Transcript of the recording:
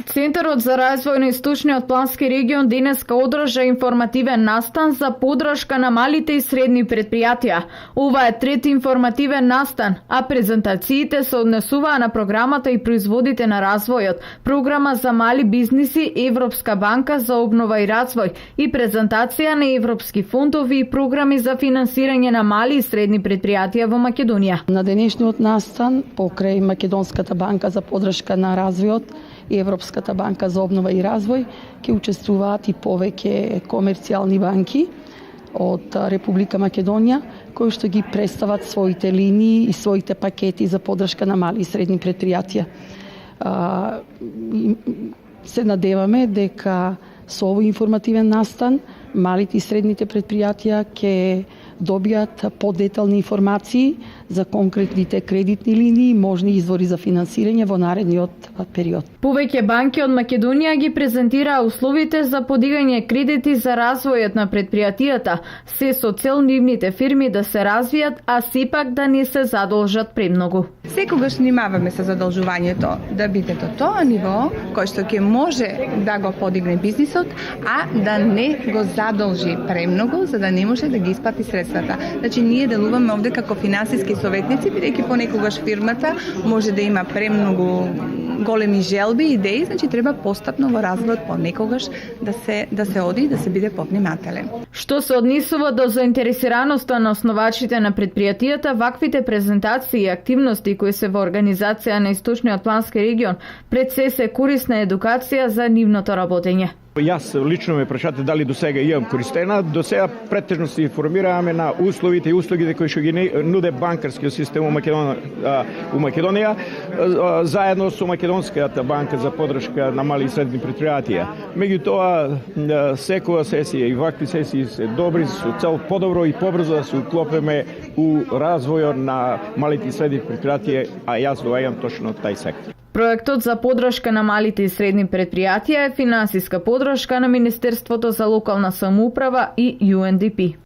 Центарот за развој на Источниот плански регион денеска одржа информативен настан за поддршка на малите и средни предпријатија. Ова е трети информативен настан, а презентациите се однесуваа на програмата и производите на развојот, програма за мали бизниси, Европска банка за обнова и развој и презентација на европски фондови и програми за финансирање на мали и средни предпријатија во Македонија. На денешниот настан покрај Македонската банка за поддршка на развојот и Европската банка за обнова и развој ќе учествуваат и повеќе комерцијални банки од Република Македонија, кои што ги представат своите линии и своите пакети за поддршка на мали и средни предпријатија. Се надеваме дека со овој информативен настан малите и средните предпријатија ќе добијат подетални информации за конкретните кредитни линии и можни извори за финансирање во наредниот период. Повеќе банки од Македонија ги презентираа условите за подигање кредити за развојот на предпријатијата, се со цел нивните фирми да се развијат, а сепак да не се задолжат премногу. Секогаш внимаваме со задолжувањето да биде до тоа ниво кој што ќе може да го подигне бизнисот, а да не го задолжи премногу за да не може да ги исплати средствата. Значи ние делуваме овде како финансиски советници, бидејќи понекогаш фирмата може да има премногу големи желби и идеи, значи треба постапно во развојот понекогаш да се оди и да се биде повнимателен. Што се однесува до заинтересираноста на основачите на предпријатијата, ваквите презентации и активности кои се во организација на Источниот плански регион пред се корисна едукација за нивното работење. Јас лично ме прашате дали до сега имам користена. До сега претежно се информираваме на условите и услугите кои што ги нуде банкарскиот систем у Македонија, заедно со Македонската банка за поддршка на мали и средни предпријатија. Меѓутоа, секоја сесија и вакви сесии се добри со цел подобро и побрзо да се уклопиме у развојот на малите и средни предпријатија, а јас доаѓам точно од тај сектор. Проектот за поддршка на малите и средни предпријатија е финансиска поддршка на Министерството за локална самоуправа и UNDP.